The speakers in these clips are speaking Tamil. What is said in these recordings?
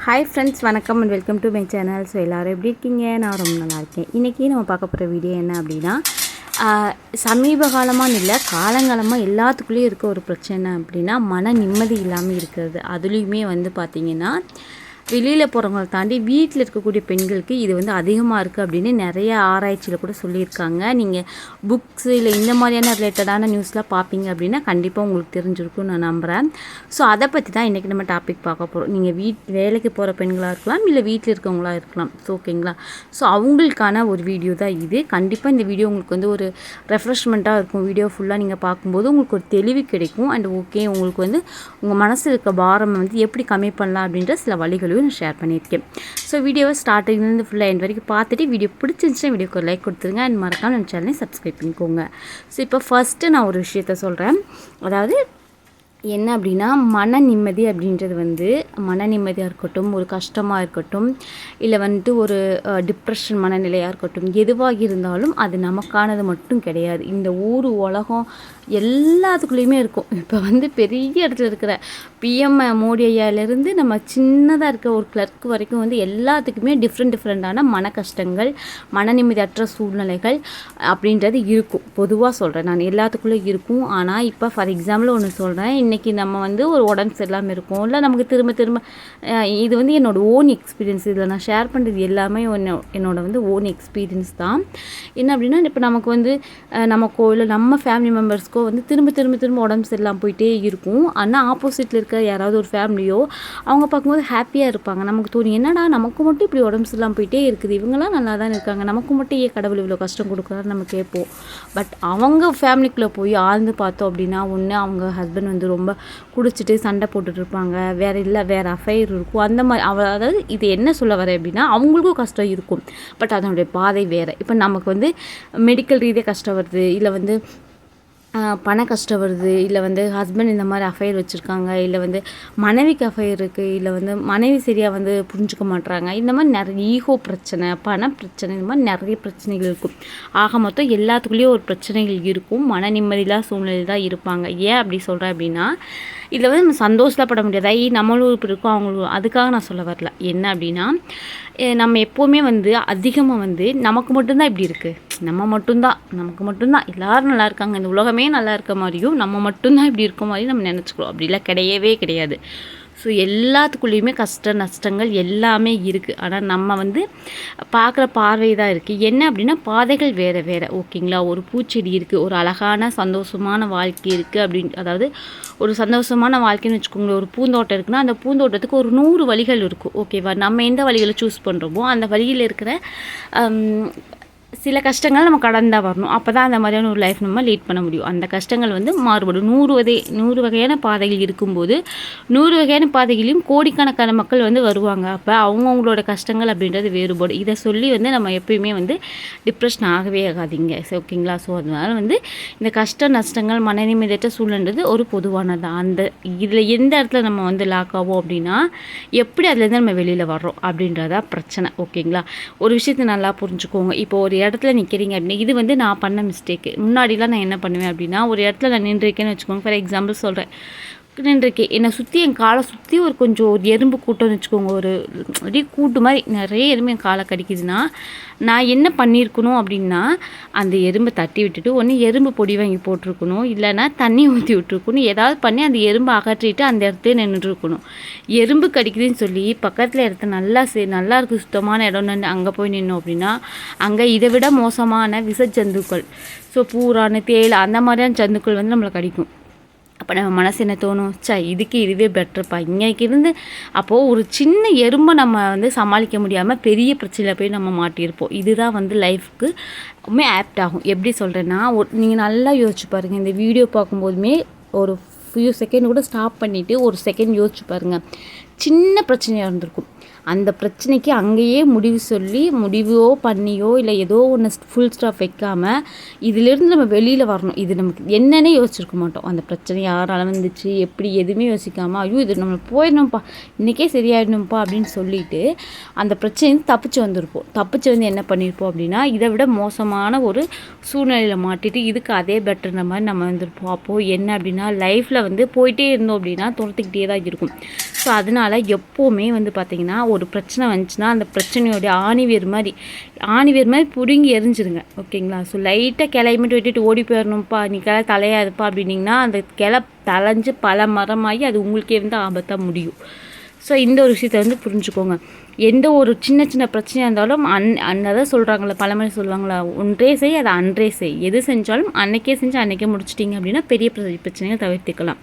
ஹாய் ஃப்ரெண்ட்ஸ், வணக்கம் and welcome to my channel. So எல்லோரும் எப்படி இருக்கீங்க? நான் ரொம்ப நல்லா இருக்கேன். இன்றைக்கி நம்ம பார்க்க போகிற வீடியோ என்ன அப்படின்னா, சமீப காலமானு இல்லை, காலங்காலமாக எல்லாத்துக்குள்ளேயும் இருக்க ஒரு பிரச்சனை அப்படின்னா மன நிம்மதி இல்லாமல் இருக்கிறது. அதுலேயுமே பார்த்திங்கன்னா வெளியில் போகிறவங்களை தாண்டி வீட்டில் இருக்கக்கூடிய பெண்களுக்கு இது அதிகமாக இருக்குது அப்படின்னு நிறைய ஆராய்ச்சியில் கூட சொல்லியிருக்காங்க. நீங்கள் புக்ஸு இல்லை இந்த மாதிரியான ரிலேட்டடான நியூஸ்லாம் பார்ப்பீங்க அப்படின்னா கண்டிப்பாக உங்களுக்கு தெரிஞ்சிருக்கும்னு நான் நம்புகிறேன். ஸோ அதை பற்றி தான் இன்றைக்கி நம்ம டாபிக் பார்க்க போகிறோம். நீங்கள் வேலைக்கு போகிற பெண்களாக இருக்கலாம், இல்லை வீட்டில் இருக்கவங்களாக இருக்கலாம். ஸோ ஓகேங்களா? ஸோ அவங்களுக்கான ஒரு வீடியோ தான் இது. கண்டிப்பாக இந்த வீடியோ உங்களுக்கு ஒரு ரெஃப்ரெஷ்மெண்ட்டாக இருக்கும். வீடியோ ஃபுல்லாக நீங்கள் பார்க்கும்போது உங்களுக்கு ஒரு தெளிவு கிடைக்கும். அண்ட் ஓகே, உங்களுக்கு உங்கள் மனசில் இருக்க பாரம் எப்படி கம்மி பண்ணலாம் அப்படின்ற சில வழிகளையும் நான் ஷேர் பண்ணியிருக்கேன். ஸோ வீடியோவை ஸ்டார்டிங்லேருந்து ஃபுல்லாக எண்ட் வரைக்கும் பார்த்துட்டு வீடியோ பிடிச்சிருந்துச்சுன்னா வீடியோக்கு ஒரு லைக் கொடுத்துருங்க. அண்ட் மறக்காம நம்ம சேனலை சப்ஸ்கிரைப் பண்ணிக்கோங்க. ஸோ இப்போ ஃபஸ்ட்டு நான் ஒரு விஷயத்த சொல்கிறேன். அதாவது என்ன அப்படின்னா, மன நிம்மதி அப்படின்றது மன நிம்மதியாக இருக்கட்டும், ஒரு கஷ்டமாக இருக்கட்டும், இல்லை ஒரு டிப்ரெஷன் மனநிலையாக இருக்கட்டும், எதுவாக இருந்தாலும் அது நமக்கானது மட்டும் கிடையாது. இந்த ஊர் உலகம் எல்லாத்துக்குள்ளேயுமே இருக்கும். இப்போ பெரிய இடத்துல இருக்கிற பிஎம் மோடி ஐயாவிலேருந்து நம்ம சின்னதாக இருக்க ஒரு கிளர்க் வரைக்கும் எல்லாத்துக்குமே டிஃப்ரெண்ட்டான மன கஷ்டங்கள், மன நிம்மதியற்ற சூழ்நிலைகள் அப்படின்றது இருக்கும். பொதுவாக சொல்கிறேன், நான் எல்லாத்துக்குள்ளே இருக்கும். ஆனால் இப்போ ஃபார் எக்ஸாம்பிள் ஒன்று சொல்கிறேன். இன்றைக்கி நம்ம ஒரு உடம்பு சரியில்லாமல் இருக்கும், இல்லை நமக்கு திரும்ப இது என்னோடய ஓன் எக்ஸ்பீரியன்ஸ். இதில் நான் ஷேர் பண்ணுறது எல்லாமே என்னோட ஓன் எக்ஸ்பீரியன்ஸ் தான். என்ன அப்படின்னா, இப்போ நமக்கு நமக்கோ இல்லை நம்ம ஃபேமிலி மெம்பர்ஸ்க்கோ திரும்ப உடம்பு சரியில்லாமல் போயிட்டே இருக்கும். ஆனால் ஆப்போசிட்டில் இருக்க யாராவது ஒரு ஃபேமிலியோ அவங்க பார்க்கும்போது ஹாப்பியாக இருப்பாங்க. நமக்கு தோணும், என்னடா நமக்கு மட்டும் இப்படி உடம்பு சரியில்லாமல் போயிட்டே இருக்குது, இவங்களாம் நல்லா தான் இருக்காங்க, நமக்கு மட்டும் ஏன் கடவுள் இவ்வளோ கஷ்டம் கொடுக்குறாரு நம்ம கேட்போம். பட் அவங்க ஃபேமிலிக்குள்ளே போய் ஆழ்ந்து பார்த்தோம் அப்படின்னா, ஒன்று அவங்க ஹஸ்பண்ட் ரொம்ப குடிச்சிட்டு சண்டை போட்டுட்டு இருப்பாங்க, வேறு அஃபைர் இருக்கும். அந்த மாதிரி அதாவது இது என்ன சொல்ல வர அப்படின்னா, அவங்களுக்கும் கஷ்டம் இருக்கும். பட் அதனுடைய பாதை வேறு. இப்போ நமக்கு மெடிக்கல் ரீதியாக கஷ்டம் வருது, இல்லை பண கஷ்டம் வருது, இல்லை ஹஸ்பண்ட் இந்த மாதிரி அஃபைர் வச்சுருக்காங்க, இல்லை மனைவிக்கு அஃபைர் இருக்குது, இல்லை மனைவி சரியாக புரிஞ்சுக்க மாட்டுறாங்க. இந்த மாதிரி நிறைய ஈகோ பிரச்சனை, பண பிரச்சனை, இந்த மாதிரி நிறைய பிரச்சனைகள் இருக்கும். ஆக மொத்தம் எல்லாத்துக்குள்ளேயும் ஒரு பிரச்சனைகள் இருக்கும். மன நிம்மதியில்லா சூழ்நிலை தான் இருப்பாங்க. ஏன் அப்படி சொல்கிறேன் அப்படின்னா, இதில் நம்ம சந்தோஷப்பட முடியாது. நம்மளும் இப்படி இருக்கோம், அவங்களும். அதுக்காக நான் சொல்ல வரல. என்ன அப்படின்னா, நம்ம எப்போவுமே அதிகமாக நமக்கு மட்டும்தான் இப்படி இருக்குது, நமக்கு மட்டும்தான் எல்லோரும் நல்லா இருக்காங்க, இந்த உலகமே நல்லா இருக்க மாதிரியும் நம்ம மட்டும்தான் இப்படி இருக்க மாதிரியும் நம்ம நினச்சிக்கிறோம். அப்படிலாம் கிடையவே கிடையாது. ஸோ எல்லாத்துக்குள்ளேயுமே கஷ்ட நஷ்டங்கள் எல்லாமே இருக்குது. ஆனால் நம்ம பார்க்குற பார்வை தான் இருக்குது. என்ன அப்படின்னா, பாதைகள் வேறு ஓகேங்களா? ஒரு பூச்செடி இருக்குது, ஒரு அழகான சந்தோஷமான வாழ்க்கை இருக்குது அப்படின்னு, அதாவது ஒரு சந்தோஷமான வாழ்க்கைன்னு வச்சுக்கோங்களேன். ஒரு பூந்தோட்டம் இருக்குன்னா அந்த பூந்தோட்டத்துக்கு ஒரு 100 வழிகள் இருக்கும். ஓகேவா? நம்ம எந்த வழிகளை சூஸ் பண்ணுறோமோ அந்த வழியில் இருக்கிற சில கஷ்டங்கள் நம்ம கடந்தால் வரணும். அப்போ தான் அந்த மாதிரியான ஒரு லைஃப் நம்ம லீட் பண்ண முடியும். அந்த கஷ்டங்கள் மாறுபடும். 100 வகையான பாதைகள் இருக்கும்போது 100 வகையான பாதைகளையும் கோடிக்கணக்கான மக்கள் வருவாங்க. அப்போ அவங்கவுங்களோட கஷ்டங்கள் அப்படின்றது வேறுபடும். இதை சொல்லி நம்ம எப்பயுமே டிப்ரெஷன் ஆகவே ஆகாதீங்க. ஓகேங்களா? ஸோ அதனால் இந்த கஷ்ட நஷ்டங்கள், மன நிம்மதியற்ற சூழ்நிலைன்றது ஒரு பொதுவானது தான். அந்த இதில் எந்த இடத்துல நம்ம லாக் ஆகும் அப்படின்னா, எப்படி அதுலேருந்து நம்ம வெளியில் வர்றோம் அப்படின்றதா பிரச்சனை. ஓகேங்களா? ஒரு விஷயத்தை நல்லா புரிஞ்சுக்கோங்க. இப்போ ஒரு இடத்துல நிற்கிறீங்க அப்படின்னா, இது நான் பண்ண மிஸ்டேக்கு. முன்னாடிலாம் நான் என்ன பண்ணுவேன் அப்படின்னா, ஒரு இடத்துல நான் நின்றுருக்கேன்னு வச்சுக்கோங்க. ஃபார் எக்ஸாம்பிள் சொல்கிறேன், நின்றுருக்கேன். என்னை சுற்றி என் காலை சுற்றி ஒரு எறும்பு கூட்டம்னு வச்சுக்கோங்க. அப்படியே கூட்டு மாதிரி நிறைய எறும்பு என் காலை கடிக்குதுன்னா, நான் என்ன பண்ணியிருக்கணும் அப்படின்னா, அந்த எறும்பை தட்டி விட்டுட்டு ஒன்று எறும்பு பொடி வாங்கி போட்டிருக்கணும், இல்லைன்னா தண்ணி ஊற்றி விட்டுருக்கணும். ஏதாவது பண்ணி அந்த எறும்பை அகற்றிட்டு அந்த இடத்துல நின்றுருக்கணும். எறும்பு கடிக்குதுன்னு சொல்லி பக்கத்தில் இடத்த நல்லா இருக்குது, சுத்தமான இடம்னு அங்கே போய் நின்னோம் அப்படின்னா, அங்கே இதை விட மோசமான விஷ ஜந்துக்கள், ஸோ பூரான தேள் அந்த மாதிரியான ஜந்துக்கள் நம்மளை கடிக்கும். அப்போ நம்ம மனசு என்ன தோணும், இதுவே பெட்டர்ப்பா இன்றைக்கி இருந்து. அப்போது ஒரு சின்ன எறும்பை நம்ம சமாளிக்க முடியாமல் பெரிய பிரச்சனையில் போய் நம்ம மாட்டியிருப்போம். இதுதான் லைஃப்க்கு ரொம்ப ஆப்ட் ஆகும். எப்படி சொல்கிறேன்னா, நீங்கள் நல்லா யோசிச்சு பாருங்கள். இந்த வீடியோ பார்க்கும்போதுமே ஒரு ஃபியூ செகண்ட் கூட ஸ்டாப் பண்ணிவிட்டு ஒரு செகண்ட் யோசிச்சு பாருங்கள். சின்ன பிரச்சனையாக இருந்திருக்கும். அந்த பிரச்சனைக்கு அங்கேயே முடிவோ பண்ணியோ இல்லை ஏதோ ஒன்று ஃபுல் ஸ்டாப் வைக்காமல் இதிலேருந்து நம்ம வெளியில் வரணும். இது நமக்கு என்னன்னே யோசிச்சிருக்க மாட்டோம். அந்த பிரச்சனை யாரால வந்துச்சு, எப்படி, எதுவுமே யோசிக்காமல், ஐயோ இது நம்ம போயிடணும்ப்பா, இன்றைக்கே சரியாயிடணும்ப்பா அப்படின்னு சொல்லிட்டு அந்த பிரச்சனை தப்பிச்சு வந்திருப்போம். தப்பிச்சு என்ன பண்ணியிருப்போம் அப்படின்னா, இதை விட மோசமான ஒரு சூழ்நிலையில் மாட்டிட்டு இதுக்கு அதே பெட்டர்ன்ற மாதிரி நம்ம வந்திருப்போம். அப்போது என்ன அப்படின்னா, லைஃப்பில் போயிட்டே இருந்தோம் அப்படின்னா துரத்திக்கிட்டே தான் இருக்கும். ஸோ ஸோ அதனால் எப்போவுமே வந்து பார்த்திங்கன்னா ஒரு பிரச்சனை வந்துச்சுன்னா அந்த பிரச்சனையோடைய ஆணிவேர் மாதிரி பிடுங்கி எரிஞ்சிருங்க. ஓகேங்களா? ஸோ லைட்டாக கிளைய மட்டும் விட்டுட்டு ஓடி போயிடணும்ப்பா, நீ கிளை தலையாதுப்பா அப்படின்னிங்கன்னா அந்த கிளை தலைஞ்சு பல மரமாகி அது உங்களுக்கே வந்து ஆபத்தாக முடியும். ஸோ இந்த ஒரு விஷயத்தை வந்து புரிஞ்சுக்கோங்க. எந்த ஒரு சின்ன சின்ன பிரச்சனையாக இருந்தாலும் அதான் சொல்கிறாங்களே, பழமொழி சொல்லுவாங்களா, ஒன்றே செய் அதை அன்றே செய். எது செஞ்சாலும் அன்றைக்கே செஞ்சு அன்றைக்கே முடிச்சிட்டிங்க அப்படின்னா பெரிய பிரச்சனைகளை தவிர்த்துக்கலாம்.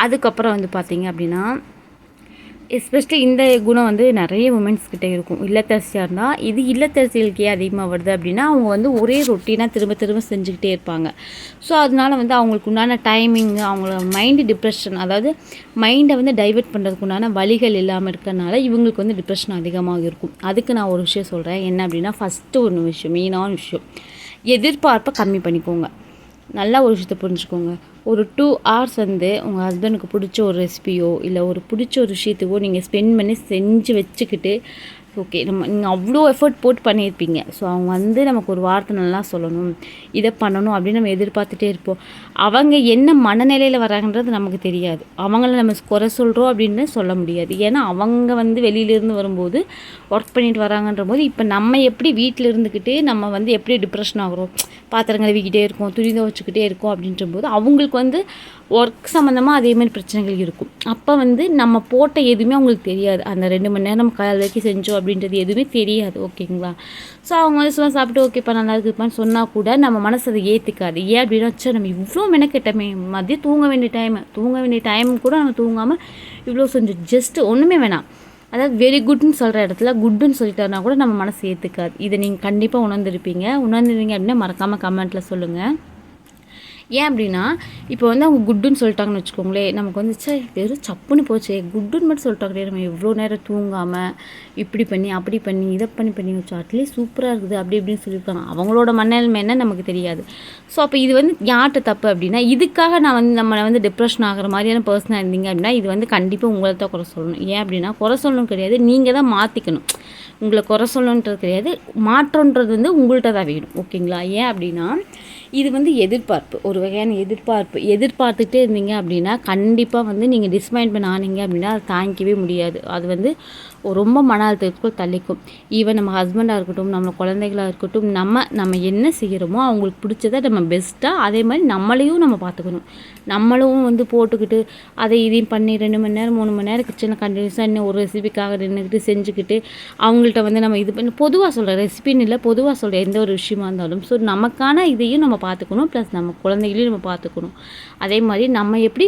அதுக்கப்புறம் வந்து பார்த்திங்க அப்படின்னா எஸ்பெஷலி இந்த குணம் வந்து நிறைய உமன்ஸ்கிட்ட இருக்கும். இல்லத்தரசியாக இருந்தால் இது இல்லத்தரசிகளுக்கே அதிகமாக வருது அப்படின்னா அவங்க வந்து ஒரே ரொட்டீனாக திரும்ப திரும்ப செஞ்சுக்கிட்டே இருப்பாங்க. ஸோ அதனால் வந்து அவங்களுக்கு உண்டான டைமிங், அவங்கள மைண்டு டிப்ரெஷன், அதாவது மைண்டை வந்து டைவெர்ட் பண்ணுறதுக்கு உண்டான வழிகள் இல்லாமல் இருக்கிறனால இவங்களுக்கு வந்து டிப்ரெஷன் அதிகமாக இருக்கும். அதுக்கு நான் ஒரு விஷயம் சொல்கிறேன். என்ன அப்படின்னா, ஃபஸ்ட்டு ஒன்று விஷயம், மெயினான விஷயம், எதிர்பார்ப்பை கம்மி பண்ணிக்கோங்க. நல்லா ஒரு விஷயத்தை புரிஞ்சுக்கோங்க. ஒரு 2 hours வந்து உங்கள் ஹஸ்பண்டுக்கு பிடிச்ச ஒரு ரெசிபியோ இல்லை ஒரு பிடிச்ச ஒரு விஷயத்துக்கோ நீங்கள் ஸ்பெண்ட் பண்ணி செஞ்சு வச்சுக்கிட்டு, ஓகே நீங்கள் அவ்வளோ எஃபர்ட் போட்டு பண்ணியிருப்பீங்க. ஸோ அவங்க வந்து நமக்கு ஒரு வார்த்தை நல்லா சொல்லணும், இதை பண்ணணும் அப்படின்னு நம்ம எதிர்பார்த்துட்டே இருப்போம். அவங்க என்ன மனநிலையில் வராங்கன்றது நமக்கு தெரியாது. அவங்கள நம்ம குறை சொல்கிறோம் அப்படின்னு சொல்ல முடியாது. ஏன்னா அவங்க வந்து வெளியிலேருந்து வரும்போது ஒர்க் பண்ணிட்டு வராங்கன்ற போது, இப்போ நம்ம எப்படி வீட்டில் இருந்துக்கிட்டு நம்ம வந்து எப்படி டிப்ரெஷன் ஆகிறோம், பாத்திரம் கழுவிக்கிட்டே இருக்கோம், துணி துவைச்சிக்கிட்டே இருக்கோம் அப்படின்ற போது அவங்களுக்கு வந்து ஒர்க் சம்மந்தமாக அதேமாதிரி பிரச்சனைகள் இருக்கும். அப்போ வந்து நம்ம போட்ட எதுவுமே அவங்களுக்கு தெரியாது. அந்த 2 மணி நேரம் கால் வரைக்கும் செஞ்சோம் அப்படின்றது எதுவுமே தெரியாது. ஓகேங்களா? ஸோ அவங்க வந்து சும்மா சாப்பிட்டு ஓகேப்பா நல்லா இருக்குப்பான்னு சொன்னால் கூட நம்ம மனசு அதை ஏற்றுக்காது. ஏன் அப்படின்னா, வச்சா நம்ம இவ்வளோ மெனக்கெட்டமே, மதியம் தூங்க வேண்டிய டைம் கூட நம்ம தூங்காமல் இவ்வளோ செஞ்சோம், ஜஸ்ட்டு ஒன்றுமே வேணாம், அதாவது வெரி குட்னு சொல்கிற இடத்துல குட்டுன்னு சொல்லிட்டாருனா கூட நம்ம மனசு ஏற்றுக்காது. இதை நீங்கள் கண்டிப்பாக உணர்ந்துருவீங்க அப்படின்னா மறக்காமல் கமெண்ட்டில் சொல்லுங்கள். ஏன் அப்படின்னா, இப்போ வந்து அவங்க குட்டுன்னு சொல்லிட்டாங்கன்னு வச்சுக்கோங்களேன், நமக்கு வந்து வெறும் சப்புன்னு போச்சே, குட்டுன்னு மட்டும் சொல்லிட்டாங்களே, நம்ம எவ்வளோ நேரம் தூங்காமல் இப்படி பண்ணி அப்படி பண்ணி இதை பண்ணி வச்சோம், அட்லீஸ்ட் சூப்பராக இருக்குது அப்படி இப்படின்னு சொல்லியிருக்காங்க. அவங்களோட மனநிலைமை என்ன நமக்கு தெரியாது. ஸோ அப்போ இது வந்து யார்கிட்ட தப்பு அப்படின்னா, இதுக்காக நான் வந்து நம்மளை வந்து டிப்ரெஷன் ஆகிற மாதிரியான பர்சனாக இருந்தீங்க அப்படின்னா இது வந்து கண்டிப்பாக உங்களை தான் குறை சொல்லணும். ஏன் அப்படின்னா, குறை சொல்லணும் கிடையாது, நீங்கள் தான் மாற்றிக்கணும். உங்களை குறை சொல்லணுன்றது கிடையாது, மாற்றன்றது வந்து உங்கள்கிட்ட தான் வேணும். ஓகேங்களா? ஏன் அப்படின்னா, இது வந்து எதிர்பார்ப்பு, ஒரு வகையான எதிர்பார்த்துட்டே இருந்தீங்க அப்படின்னா கண்டிப்பாக வந்து நீங்கள் டிசப்பாயின்ட்மெண்ட் ஆனீங்க அப்படின்னா அதை தாங்கிக்கவே முடியாது. அது வந்து ரொம்ப மன அழுத்தத்துக்குள் தள்ளிக்கும். ஈவன் நம்ம ஹஸ்பண்டாக இருக்கட்டும், நம்ம குழந்தைகளாக இருக்கட்டும், நம்ம என்ன செய்கிறோமோ அவங்களுக்கு பிடிச்சதை நம்ம பெஸ்ட்டாக அதே மாதிரி நம்மளையும் நம்ம பார்த்துக்கணும். நம்மளும் வந்து போட்டுக்கிட்டு அதை இதையும் பண்ணி 2 மணி நேரம் 3 மணி நேரம் கிச்சனில் கண்டினியூஸாக இன்னும் ஒரு ரெசிபிக்காக நின்றுக்கிட்டு செஞ்சுக்கிட்டு அவங்கள்ட்ட வந்து நம்ம இது பண்ணி, பொதுவாக சொல்கிறேன், ரெசிபின்னு இல்லை, பொதுவாக சொல்கிறேன், எந்த ஒரு விஷயமா இருந்தாலும். ஸோ நமக்கான இதையும் நம்ம பார்த்துக்கணும், ப்ளஸ் நம்ம குழந்தைகளையும் நம்ம பார்த்துக்கணும். அதே மாதிரி நம்ம எப்படி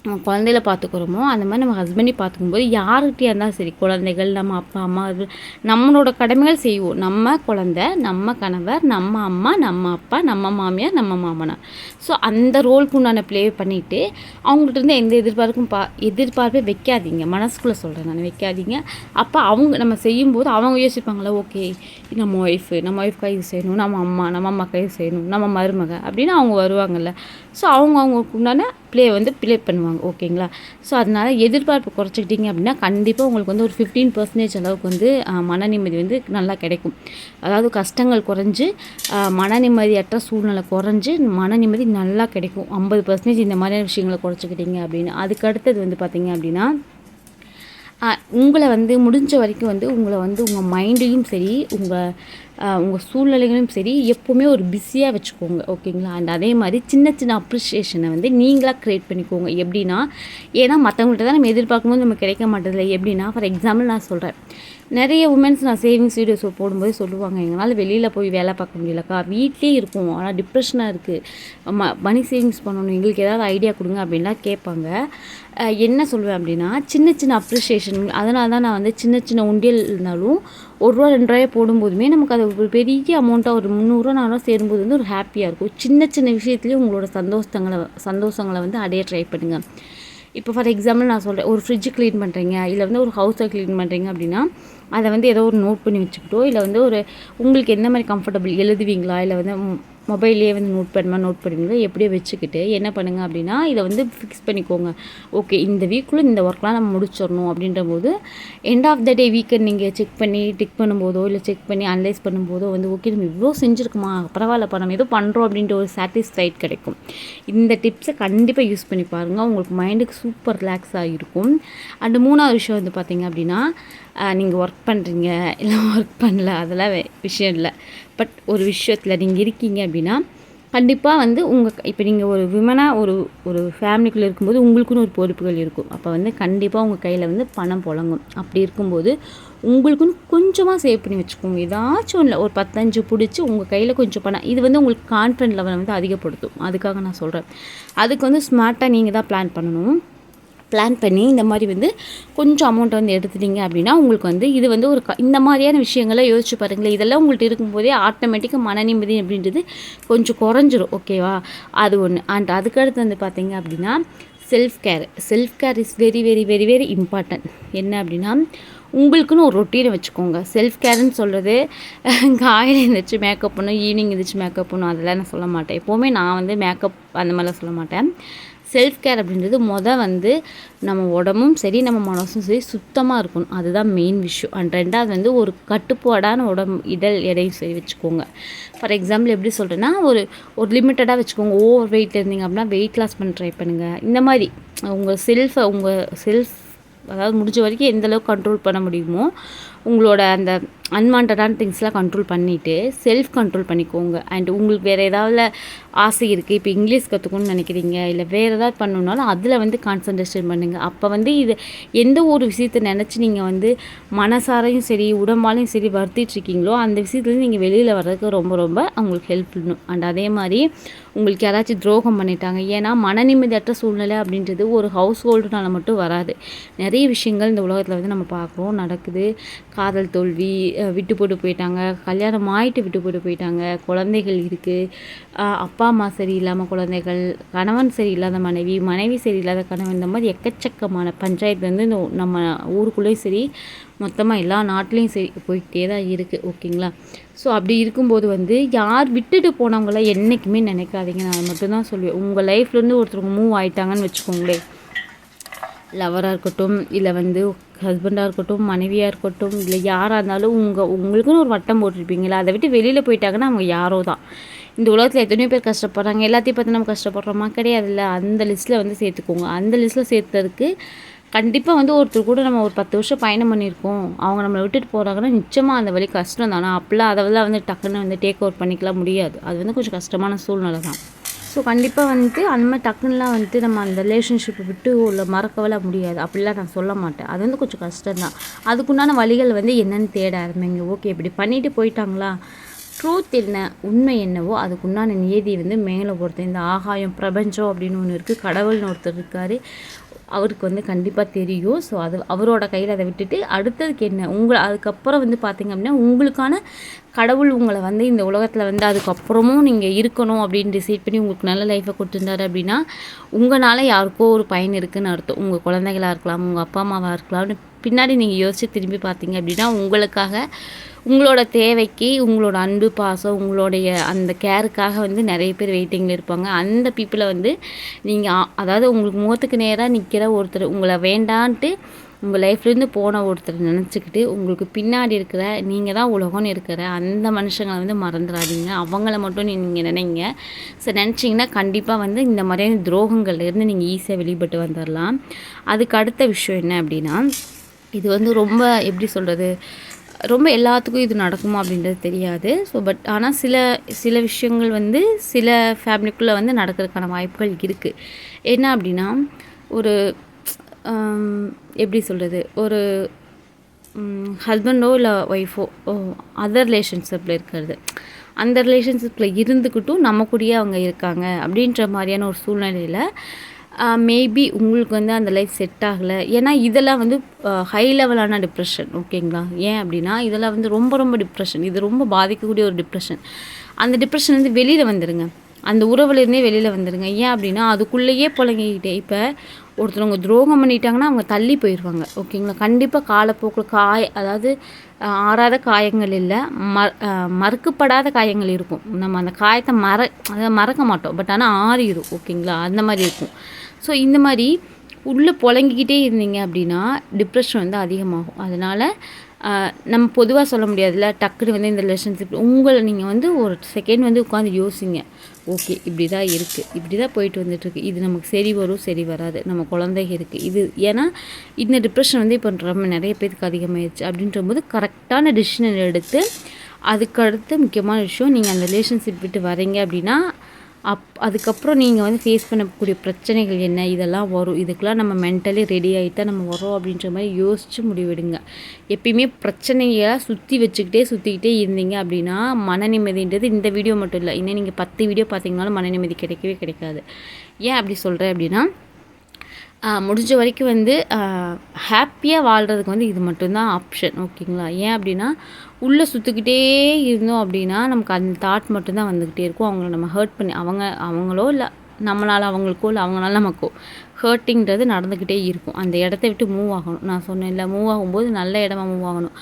நம்ம குழந்தையில பார்த்துக்கிறோமோ அந்த மாதிரி நம்ம ஹஸ்பண்டையும் பார்த்துக்கும்போது யார்கிட்டயா இருந்தாலும் சரி, குழந்தைகள், நம்ம அப்பா அம்மா, நம்மளோட கடமைகள் செய்வோம். நம்ம குழந்தை, நம்ம கணவர், நம்ம அம்மா, நம்ம அப்பா, நம்ம மாமியார், நம்ம மாமனார். ஸோ அந்த ரோலுக்கு உண்டான ப்ளே பண்ணிவிட்டு அவங்கள்ட்ட இருந்து எந்த எதிர்பார்ப்பே வைக்காதீங்க. மனசுக்குள்ளே சொல்கிறேன் நான், வைக்காதீங்க. அப்போ அவங்க நம்ம செய்யும்போது அவங்க யோசிப்பாங்களே, ஓகே நம்ம ஒய்ஃப்காக இது செய்யணும், நம்ம அம்மாக்காக இது செய்யணும், நம்ம மருமக அப்படின்னு அவங்க வருவாங்கள்ல. ஸோ அவங்களுக்கு உண்டான ப்ளே பண்ணுவாங்க. ஓகேங்களா? ஸோ அதனால் எதிர்பார்ப்பு குறைச்சிக்கிட்டிங்க அப்படின்னா கண்டிப்பாக உங்களுக்கு வந்து ஒரு 15% அளவுக்கு வந்து மன நிம்மதி வந்து நல்லா கிடைக்கும். அதாவது கஷ்டங்கள் குறைஞ்சி மன நிம்மதியற்ற சூழ்நிலை குறைஞ்சி மன நிம்மதி நல்லா கிடைக்கும். 50% இந்த மாதிரியான விஷயங்களை குறைச்சிக்கிட்டிங்க அப்படின்னு. அதுக்கு அடுத்தது வந்து பார்த்திங்க அப்படின்னா, உங்களை வந்து முடிஞ்ச வரைக்கும் வந்து உங்களை வந்து உங்கள் மைண்டையும் சரி உங்கள் சூழ்நிலைகளும் சரி எப்போவுமே ஒரு பிஸியாக வச்சுக்கோங்க. ஓகேங்களா? அண்ட் அதே மாதிரி சின்ன சின்ன அப்ரிஷியேஷனை வந்து நீங்களாக க்ரியேட் பண்ணிக்கோங்க. எப்படின்னா, ஏன்னா மற்றவங்கள்ட்ட தான் நம்ம எதிர்பார்க்கும்போது நமக்கு கிடைக்க மாட்டேதில்லை. எப்படின்னா, ஃபார் எக்ஸாம்பிள் நான் சொல்கிறேன், நிறைய உமன்ஸ் நான் சேவிங்ஸ் வீடியோஸ் போடும்போது சொல்லுவாங்க, எங்களால் வெளியில் போய் வேலை பார்க்க முடியலக்கா, வீட்லேயே இருக்கும், ஆனால் டிப்ரெஷனாக இருக்குது, மணி சேவிங்ஸ் பண்ணணும், எங்களுக்கு ஏதாவது ஐடியா கொடுங்க அப்படின்லாம் கேட்பாங்க. என்ன சொல்லுவேன் அப்படின்னா, சின்ன சின்ன அப்ரிஷியேஷன், அதனால தான் நான் வந்து சின்ன சின்ன உண்டியல் இருந்தாலும் ₹1 ₹2 போடும்போதுமே நமக்கு அது ஒரு பெரிய அமௌண்ட்டாக ஒரு 300 400 சேரும்போது வந்து ஒரு ஹாப்பியாக இருக்கும். சின்ன சின்ன விஷயத்துலேயும் உங்களோட சந்தோஷங்களை வந்து அடைய ட்ரை பண்ணுங்கள். இப்போ ஃபார் எக்ஸாம்பிள் நான் சொல்கிறேன், ஒரு ஃப்ரிட்ஜ் க்ளீன் பண்ணுறீங்க, இல்லை வந்து ஒரு ஹவுஸை க்ளீன் பண்ணுறீங்க அப்படின்னா அதை வந்து ஏதோ ஒரு நோட் பண்ணி வச்சுக்கிட்டோ, இல்லை வந்து உங்களுக்கு எந்த மாதிரி கம்ஃபர்டபுள் எழுதுவீங்களா, இல்லை வந்து மொபைல்லேயே வந்து நோட் பண்ணுவீங்களோ எப்படியோ வச்சுக்கிட்டு என்ன பண்ணுங்கள் அப்படின்னா இதை வந்து ஃபிக்ஸ் பண்ணிக்கோங்க. ஓகே, இந்த வீக்குள்ளே இந்த ஒர்க்லாம் நம்ம முடிச்சிடணும் அப்படின்ற போது end of the day weekend நீங்கள் செக் பண்ணி டிக் பண்ணும்போதோ இல்லை செக் பண்ணி அனலைஸ் பண்ணும்போதோ வந்து ஓகே நம்ம இவ்வளோ செஞ்சுருக்குமா, பரவாயில்லப்பா நம்ம ஏதோ பண்ணுறோம் அப்படின்ற ஒரு சாட்டிஸ்ஃபைட் கிடைக்கும். இந்த டிப்ஸை கண்டிப்பாக யூஸ் பண்ணி பாருங்கள், உங்களுக்கு மைண்டுக்கு சூப்பர் ரிலாக்ஸாக இருக்கும். அண்டு 3வது விஷயம் வந்து பார்த்திங்க அப்படின்னா நீங்கள் ஒர்க் பண்ணுறீங்க இல்லை ஒர்க் பண்ணல அதெல்லாம் விஷயம் இல்லை. பட் ஒரு விஷயத்தில் நீங்கள் இருக்கீங்க அப்படின்னா கண்டிப்பாக வந்து இப்போ நீங்கள் ஒரு விமனாக ஒரு ஃபேமிலிக்குள்ளே இருக்கும்போது உங்களுக்குன்னு ஒரு பொறுப்புகள் இருக்கும். அப்போ வந்து கண்டிப்பாக உங்கள் கையில் வந்து பணம் புழங்கும். அப்படி இருக்கும்போது உங்களுக்குன்னு கொஞ்சமாக சேவ் பண்ணி வச்சுக்கோங்க. ஏதாச்சும் இல்லை ஒரு 15 பிடிச்சி உங்கள் கையில் கொஞ்சம் பணம், இது வந்து உங்களுக்கு கான்ஃபிடென்ட் லெவலை வந்து அதிகப்படுத்தும். அதுக்காக நான் சொல்கிறேன். அதுக்கு வந்து ஸ்மார்ட்டாக நீங்கள் தான் பிளான் பண்ணணும். பிளான் பண்ணி இந்த மாதிரி வந்து கொஞ்சம் அமௌண்ட்டை வந்து எடுத்துட்டீங்க அப்படின்னா உங்களுக்கு வந்து இது வந்து ஒரு இந்த மாதிரியான விஷயங்களை யோசிச்சு பாருங்களேன். இதெல்லாம் உங்கள்கிட்ட இருக்கும்போதே ஆட்டோமேட்டிக்காக மன நிம்மதி அப்படின்றது கொஞ்சம் குறைஞ்சிரும். ஓகேவா, அது ஒன்று. அண்ட் அதுக்கடுத்து வந்து பார்த்தீங்க அப்படின்னா self care is very very very very important. என்ன அப்படின்னா உங்களுக்குன்னு ஒரு ரொட்டீனை வச்சுக்கோங்க. செல்ஃப் கேர்ன்னு சொல்கிறது காலையில் எழுந்திரிச்சு மேக்கப் பண்ணணும், ஈவினிங் எழுந்திரிச்சு மேக்கப் பண்ணணும் அதெல்லாம் நான் சொல்ல மாட்டேன். எப்போவுமே நான் வந்து மேக்கப் அந்த மாதிரிலாம் சொல்ல மாட்டேன். செல்ஃப் கேர் அப்படின்றது வந்து நம்ம உடம்பும் சரி நம்ம மனசும் சரி சுத்தமாக இருக்கணும். அதுதான் மெயின் விஷயம். அண்ட் 2வது வந்து ஒரு கட்டுப்பாடான உடல் எடையும் சரி வச்சுக்கோங்க. ஃபார் எக்ஸாம்பிள் எப்படி சொல்கிறேன்னா ஒரு லிமிட்டடாக வச்சுக்கோங்க. ஓவர் வெயிட் இருந்தீங்க அப்படின்னா வெயிட் லாஸ் பண்ண ட்ரை பண்ணுங்கள். இந்த மாதிரி உங்கள் செல்ஃப் அதாவது முடிஞ்ச வரைக்கும் எந்தளவுக்கு கண்ட்ரோல் பண்ண முடியுமோ உங்களோட அந்த அன்வான்டான திங்ஸ்லாம் கண்ட்ரோல் பண்ணிவிட்டு செல்ஃப் கண்ட்ரோல் பண்ணிக்கோங்க. அண்ட் உங்களுக்கு வேறு ஏதாவது ஆசை இருக்குது, இப்போ இங்கிலீஷ் கற்றுக்கணும்னு நினைக்கிறீங்க இல்லை வேறு ஏதாவது பண்ணணுன்னாலும் அதில் வந்து கான்சன்ட்ரேஷன் பண்ணுங்கள். அப்போ வந்து இது எந்த ஒரு விஷயத்தை நினச்சி நீங்கள் வந்து மனசாரையும் சரி உடம்பாலையும் சரி வருத்திட்டுருக்கீங்களோ அந்த விஷயத்துலேருந்து நீங்கள் வெளியில் வர்றதுக்கு ரொம்ப ரொம்ப அவங்களுக்கு ஹெல்ப் பண்ணணும். அண்ட் அதே மாதிரி உங்களுக்கு யாராச்சும் துரோகம் பண்ணிட்டாங்க, ஏன்னா மன நிம்மதியற்ற சூழ்நிலை அப்படின்றது ஒரு ஹவுஸ் ஹோல்டுனால மட்டும் வராது. நிறைய விஷயங்கள் இந்த உலகத்தில் வந்து நம்ம பார்க்குறோம் நடக்குது. காதல் தோல்வி, விட்டு போட்டு போயிட்டாங்க, கல்யாணம் ஆகிட்டு விட்டு போட்டு போயிட்டாங்க, குழந்தைகள் இருக்குது, அப்பா அம்மா சரியில்லாமல் குழந்தைகள், கணவன் சரியில்லாத மனைவி சரியில்லாத கணவன், இந்த மாதிரி எக்கச்சக்கமான பஞ்சாயத்து வந்து இந்த நம்ம ஊருக்குள்ளேயும் சரி மொத்தமாக எல்லா நாட்டிலையும் சரி போய்கிட்டே தான் இருக்குது. ஓகேங்களா, ஸோ அப்படி இருக்கும்போது வந்து யார் விட்டுட்டு போனவங்கள என்றைக்குமே நினைக்காதீங்க. நான் மட்டும்தான் சொல்லுவேன். உங்கள் லைஃப்லேருந்து ஒருத்தவங்க மூவ் ஆகிட்டாங்கன்னு வச்சுக்கோங்களேன், லவராக இருக்கட்டும் இல்லை வந்து ஹஸ்பண்டாக இருக்கட்டும் மனைவியாக இருக்கட்டும் இல்லை யாராக இருந்தாலும் உங்களுக்குன்னு ஒரு வட்டம் போட்டிருப்பீங்களா, அதை விட்டு வெளியில் போயிட்டாங்கன்னா அவங்க யாரோ தான். இந்த உலகத்தில் எத்தனையோ பேர் கஷ்டப்படுறாங்க, எல்லாத்தையும் பார்த்து நம்ம கஷ்டப்படுறோமா, கிடையாதுல்ல. அந்த லிஸ்ட்டில் வந்து சேர்த்துக்கோங்க. அந்த லிஸ்ட்டில் சேர்த்ததுக்கு கண்டிப்பாக வந்து ஒருத்தர் கூட நம்ம ஒரு 10 வருஷம் பயணம் பண்ணியிருக்கோம், அவங்க நம்மளை விட்டுட்டு போகிறாங்கன்னா நிச்சயமாக அந்த வழி கஷ்டம் தானே. அப்போல்லாம் அதெல்லாம் வந்து டக்குன்னு வந்து டேக் ஓவர் பண்ணிக்கலாம் முடியாது. அது வந்து கொஞ்சம் கஷ்டமான சூழ்நிலை தான். ஸோ கண்டிப்பாக வந்துட்டு அந்த மாதிரி டக்குன்னுலாம் வந்துட்டு நம்ம அந்த ரிலேஷன்ஷிப்பை விட்டு உள்ள மறக்கவெல்லாம் முடியாது. அப்படிலாம் நான் சொல்ல மாட்டேன். அது வந்து கொஞ்சம் கஷ்டம்தான். அதுக்குண்டான வழிகள் வந்து என்னென்னு தேட ஆரம்பிங்க. ஓகே, இப்படி பண்ணிவிட்டு போயிட்டாங்களா, ட்ரூத் என்ன, உண்மை என்னவோ அதுக்குண்டான நியதி வந்து மேலே ஒருத்தர், இந்த ஆகாயம் பிரபஞ்சம் அப்படின்னு ஒன்று இருக்குது, கடவுள்னு ஒருத்தர் இருக்கார், அவருக்கு வந்து கண்டிப்பாக தெரியும். ஸோ அது அவரோட கையில் அதை விட்டுட்டு அடுத்ததுக்கு என்ன அதுக்கப்புறம் வந்து பார்த்திங்க அப்படின்னா உங்களுக்கான கடவுள் உங்களை வந்து இந்த உலகத்தில் வந்து அதுக்கப்புறமும் நீங்கள் இருக்கணும் அப்படின்னு டிசைட் பண்ணி உங்களுக்கு நல்ல லைஃப்பை கொடுத்துருந்தாரு அப்படின்னா உங்களால் யாருக்கோ ஒரு பயன் இருக்குதுன்னு அர்த்தம். உங்கள் குழந்தைகளாக இருக்கலாம், உங்கள் அப்பா அம்மாவாக இருக்கலாம்னு பின்னாடி நீங்கள் யோசித்து திரும்பி பார்த்தீங்க அப்படின்னா உங்களுக்காக உங்களோட தேவைக்கு உங்களோட அன்பு பாசம் உங்களுடைய அந்த கேருக்காக வந்து நிறைய பேர் வெயிட்டிங்கில் இருப்பாங்க. அந்த பீப்புளை வந்து நீங்கள் அதாவது உங்களுக்கு முகத்துக்கு நேராக நிற்கிற ஒருத்தர், உங்களை வேண்டான்ட்டு உங்கள் லைஃப்லேருந்து போன ஒருத்தர் நினச்சிக்கிட்டு உங்களுக்கு பின்னாடி இருக்கிற நீங்கள் தான் உலகம்னு இருக்கிற அந்த மனுஷங்களை வந்து மறந்துடாதீங்க. அவங்கள மட்டும் நீங்கள் நினைங்க. ஸோ நினச்சிங்கன்னா கண்டிப்பாக வந்து இந்த மாதிரியான துரோகங்கள்லேருந்து நீங்கள் ஈஸியாக வெளிப்பட்டு வந்துடலாம். அதுக்கு அடுத்த விஷயம் என்ன அப்படின்னா, இது வந்து ரொம்ப எப்படி சொல்கிறது, ரொம்ப எல்லாத்துக்கும் இது நடக்குமா அப்படின்றது தெரியாது. ஸோ பட் ஆனால் சில விஷயங்கள் வந்து சில ஃபேமிலிக்குள்ளே வந்து நடக்கிறதுக்கான வாய்ப்புகள் இருக்குது. என்ன அப்படின்னா ஒரு எப்படி சொல்கிறது, ஒரு ஹஸ்பண்டோ இல்லை ஒய்ஃபோ அதர் ரிலேஷன்ஷிப்பில் இருக்கிறது, அந்த ரிலேஷன்ஷிப்பில் இருந்துக்கிட்டும் நம்ம கூடயே அவங்க இருக்காங்க அப்படின்ற மாதிரியான ஒரு சூழ்நிலையில் மேபி உங்களுக்கு வந்து அந்த லைஃப் செட் ஆகலை. ஏன்னா இதெல்லாம் வந்து ஹை லெவலான டிப்ரெஷன். ஓகேங்களா, ஏன் அப்படின்னா இதெல்லாம் வந்து ரொம்ப ரொம்ப டிப்ரெஷன், இது ரொம்ப பாதிக்கக்கூடிய ஒரு டிப்ரெஷன். அந்த டிப்ரெஷன் வந்து வெளியில் வந்துடுங்க, அந்த உறவுலேருந்தே வெளியில் வந்துடுங்க. ஏன் அப்படின்னா அதுக்குள்ளேயே புழங்கிக்கிட்டே இப்போ ஒருத்தவங்க துரோகம் பண்ணிட்டாங்கன்னா அவங்க தள்ளி போயிடுவாங்க. ஓகேங்களா? கண்டிப்பாக காலப்போக்கில் அதாவது ஆறாத காயங்கள் இல்லை, மறுக்கப்படாத காயங்கள் இருக்கும். நம்ம அந்த காயத்தை அதாவது மறக்க மாட்டோம். பட் ஆனால் ஆறிடும். ஓகேங்களா? அந்த மாதிரி இருக்கும். ஸோ இந்த மாதிரி உள்ளே புழங்கிக்கிட்டே இருந்தீங்க அப்படின்னா டிப்ரெஷன் வந்து அதிகமாகும். அதனால் நம்ம பொதுவாக சொல்ல முடியாதுல்ல, டக்குனு வந்து இந்த ரிலேஷன்ஷிப் நீங்கள் வந்து ஒரு செகண்ட் வந்து உட்காந்து யோசிங்க. ஓகே, இப்படி தான் இருக்குது, இப்படி தான் போயிட்டு வந்துட்டுருக்கு, இது நமக்கு சரி வரும் சரி வராது, நம்ம குழந்தைங்க இருக்குது இது. ஏன்னா இந்த டிப்ரெஷன் வந்து இப்போ நிறைய பேருக்கு அதிகமாகிடுச்சு. அப்படின்றபோது கரெக்டான டிசிஷன் எடுத்து அதுக்கடுத்து முக்கியமான விஷயம், நீங்கள் அந்த ரிலேஷன்ஷிப் விட்டு வரீங்க அப்படின்னா அதுக்கப்புறம் நீங்கள் வந்து ஃபேஸ் பண்ணக்கூடிய பிரச்சனைகள் என்ன, இதெல்லாம் வரும், இதுக்கெலாம் நம்ம மென்டலி ரெடி ஆகிட்டா நம்ம வரோம் அப்படின்ற மாதிரி யோசித்து முடிவெடுங்க. எப்பயுமே பிரச்சனையை சுற்றிக்கிட்டே இருந்தீங்க அப்படின்னா மன நிம்மதின்றது இந்த வீடியோ மட்டும் இல்லை, இன்னும் நீங்கள் 10 வீடியோ பார்த்தீங்கனாலும் மன நிம்மதி கிடைக்கவே கிடைக்காது. ஏன் அப்படி சொல்கிறேன் அப்படின்னா, முடிஞ்ச வரைக்கும் வந்து ஹாப்பியாக வாழ்கிறதுக்கு வந்து இது மட்டும்தான் ஆப்ஷன். ஓகேங்களா? ஏன் அப்படின்னா உள்ளே சுற்றிக்கிட்டே இருந்தோம் அப்படின்னா நமக்கு அந்த தாட் மட்டும்தான் வந்துக்கிட்டே இருக்கும். அவங்கள நம்ம ஹர்ட் பண்ணி அவங்களோ இல்லை நம்மளால் அவங்களுக்கோ இல்லை அவங்களால நமக்கோ ஹர்ட்டிங்கிறது நடந்துக்கிட்டே இருக்கும். அந்த இடத்த விட்டு மூவ் ஆகணும். நான் சொன்னேன்ல, மூவ் ஆகும்போது நல்ல இடமா மூவ் ஆகணும்.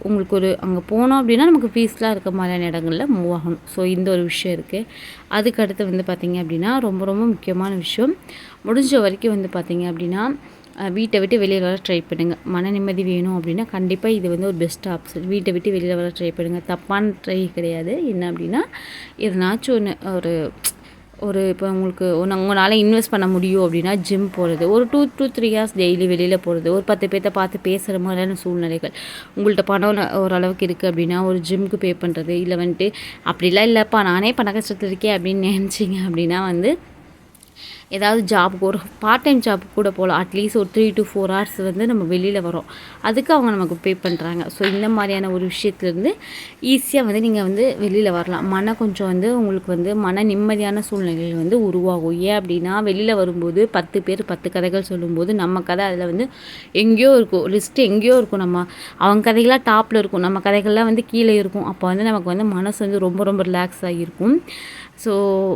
உங்களுக்கு அங்கே போனோம் அப்படின்னா நமக்கு பீஸ்ஃபுல்லாக இருக்க மாதிரியான இடங்களில் மூவ் ஆகணும். ஸோ இந்த ஒரு விஷயம் இருக்குது. அதுக்கடுத்து வந்து பார்த்திங்க அப்படின்னா ரொம்ப ரொம்ப முக்கியமான விஷயம், முடிஞ்ச வரைக்கும் வந்து பார்த்திங்க அப்படின்னா வீட்டை விட்டு வெளியில் வர ட்ரை பண்ணுங்கள். மன நிம்மதி வேணும் அப்படின்னா கண்டிப்பாக இது வந்து ஒரு பெஸ்ட் ஆப்ஷன். வீட்டை விட்டு வெளியில் வர ட்ரை பண்ணுங்கள். தப்பான ட்ரை கிடையாது. என்ன அப்படின்னா எதனாச்சும் இப்போ உங்களுக்கு உங்களால் இன்வெஸ்ட் பண்ண முடியும் அப்படின்னா ஜிம் போகிறது, ஒரு 2 to 3 hours டெய்லி வெளியில் போகிறது, ஒரு 10 பேர்த்த பார்த்து பேசுகிற மாதிரியான சூழ்நிலைகள். உங்கள்கிட்ட பணம் ஓரளவுக்கு இருக்குது அப்படின்னா ஒரு ஜிம்முக்கு பே பண்ணுறது, இல்லை வந்துட்டு அப்படிலாம் இல்லைப்பா நானே பண கஷ்டத்தில் இருக்கேன் அப்படின்னு நினச்சிங்க அப்படின்னா வந்து ஏதாவது ஜாபுக்கு ஒரு பார்ட் டைம் ஜாப் கூட போகலாம். அட்லீஸ்ட் ஒரு 3 to 4 hours வந்து நம்ம வெளியில் வரோம், அதுக்கு அவங்க நமக்கு பே பண்ணுறாங்க. ஸோ இந்த மாதிரியான ஒரு விஷயத்துலேருந்து ஈஸியாக வந்து நீங்கள் வந்து வெளியில் வரலாம். கொஞ்சம் வந்து உங்களுக்கு வந்து மன நிம்மதியான சூழ்நிலைகள் வந்து உருவாகும். ஏன் அப்படின்னா வெளியில் வரும்போது 10 பேர் 10 கதைகள் சொல்லும்போது நம்ம கதை அதில் வந்து எங்கேயோ இருக்கும், லிஸ்ட்டு எங்கேயோ இருக்கும். அவங்க கதைகளாக டாப்பில் இருக்கும், நம்ம கதைகள்லாம் வந்து கீழே இருக்கும். அப்போ வந்து நமக்கு வந்து மனசு வந்து ரொம்ப ரொம்ப ரிலாக்ஸ் ஆகியிருக்கும். ஸோ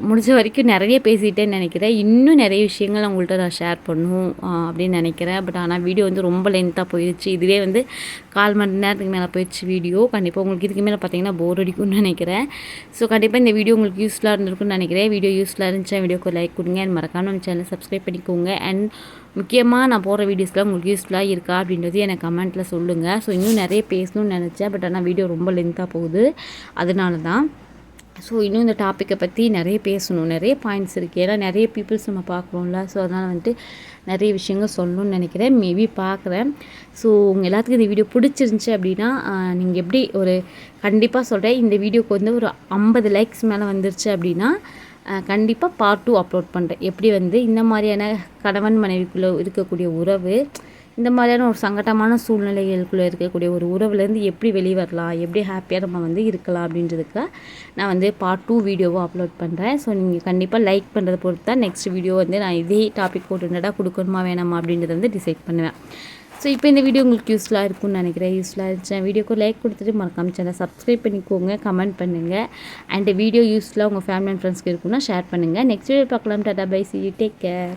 முடிஞ்ச வரைக்கும் நிறைய பேசிகிட்டேன்னு நினைக்கிறேன். இன்னும் நிறைய விஷயங்கள் உங்கள்கிட்ட நான் ஷேர் பண்ணணும் அப்படின்னு நினைக்கிறேன். பட் ஆனால் வீடியோ வந்து ரொம்ப லென்த்தாக போயிடுச்சு. இதுவே வந்து 1/4 மணி நேரத்துக்கு மேலே போயிடுச்சு வீடியோ. கண்டிப்பாக உங்களுக்கு இதுக்கு மேலே பார்த்தீங்கன்னா போர் அடிக்கும்னு நினைக்கிறேன். ஸோ கண்டிப்பாக இந்த வீடியோ உங்களுக்கு யூஸ்ஃபுல்லாக இருந்திருக்குன்னு நினைக்கிறேன். வீடியோ யூஸ்ஃபுல்லாக இருந்துச்சா வீடியோக்கு லைக் கொடுங்க. அண்ட் மறக்காம நம்ம சேனலை சப்ஸ்கிரைப் பண்ணிக்கோங்க. அண்ட் முக்கியமாக நான் போடுற வீடியோஸ்லாம் உங்களுக்கு யூஸ்ஃபுல்லாக இருக்கா அப்படின்றது எனக்கு கமெண்ட்டில் சொல்லுங்கள். ஸோ இன்னும் நிறைய பேசணும்னு நினச்சேன். பட் ஆனால் வீடியோ ரொம்ப லென்த்தாக போகுது, அதனால தான். ஸோ இன்னும் இந்த டாப்பிக்கை பற்றி நிறைய பேசணும், நிறைய பாயிண்ட்ஸ் இருக்குது. ஏன்னா நிறைய பீப்புள்ஸ் நம்ம பார்க்குறோம்ல. ஸோ அதனால் வந்துட்டு நிறைய விஷயங்கள் சொல்லணும்னு நினைக்கிறேன். மேபி பார்க்குறேன். ஸோ உங்கள் எல்லாத்துக்கும் இந்த வீடியோ பிடிச்சிருந்துச்சி அப்படின்னா நீங்கள் எப்படி கண்டிப்பாக சொல்கிறேன், இந்த வீடியோக்கு வந்து ஒரு 50 லைக்ஸ் மேலே வந்துருச்சு அப்படின்னா கண்டிப்பாக பார்ட் 2 அப்லோட் பண்ணுறேன். எப்படி வந்து இந்த மாதிரியான கணவன் மனைவிக்குள்ளே இருக்கக்கூடிய உறவு, இந்த மாதிரியான ஒரு சங்கடமான சூழ்நிலைகளுக்குள்ளே இருக்கக்கூடிய ஒரு உறவுலேருந்து எப்படி வெளியே வரலாம், எப்படி ஹாப்பியாக நம்ம வந்து இருக்கலாம் அப்படின்றதுக்கு நான் வந்து பார்ட் 2 வீடியோவும் அப்லோட் பண்ணுறேன். ஸோ நீங்கள் கண்டிப்பாக லைக் பண்ணுறதை பொறுத்து தான் நெக்ஸ்ட் வீடியோ வந்து நான் இதே டாபிக் போட்டுட்டா கொடுக்கணுமா வேணாமா அப்படின்றத வந்து டிசைட் பண்ணுவேன். ஸோ இப்போ இந்த வீடியோ உங்களுக்கு யூஸ்ஃபுல்லாக இருக்கும்னு நினைக்கிறேன். யூஸ்ஃபுல்லாக இருந்துச்சு வீடியோக்கு லைக் கொடுத்துட்டு மறக்காம சேனலை சப்ஸ்கிரைப் பண்ணிக்கோங்க, கமெண்ட் பண்ணுங்கள். அண்ட் வீடியோ யூஸ்ஃபுல்லாக உங்கள் ஃபேமிலி அண்ட் ஃப்ரெண்ட்ஸ்க்கு இருக்குன்னா ஷேர் பண்ணுங்கள். நெக்ஸ்ட் வீடியோ பார்க்கலாம். Tata bye, see you, take care.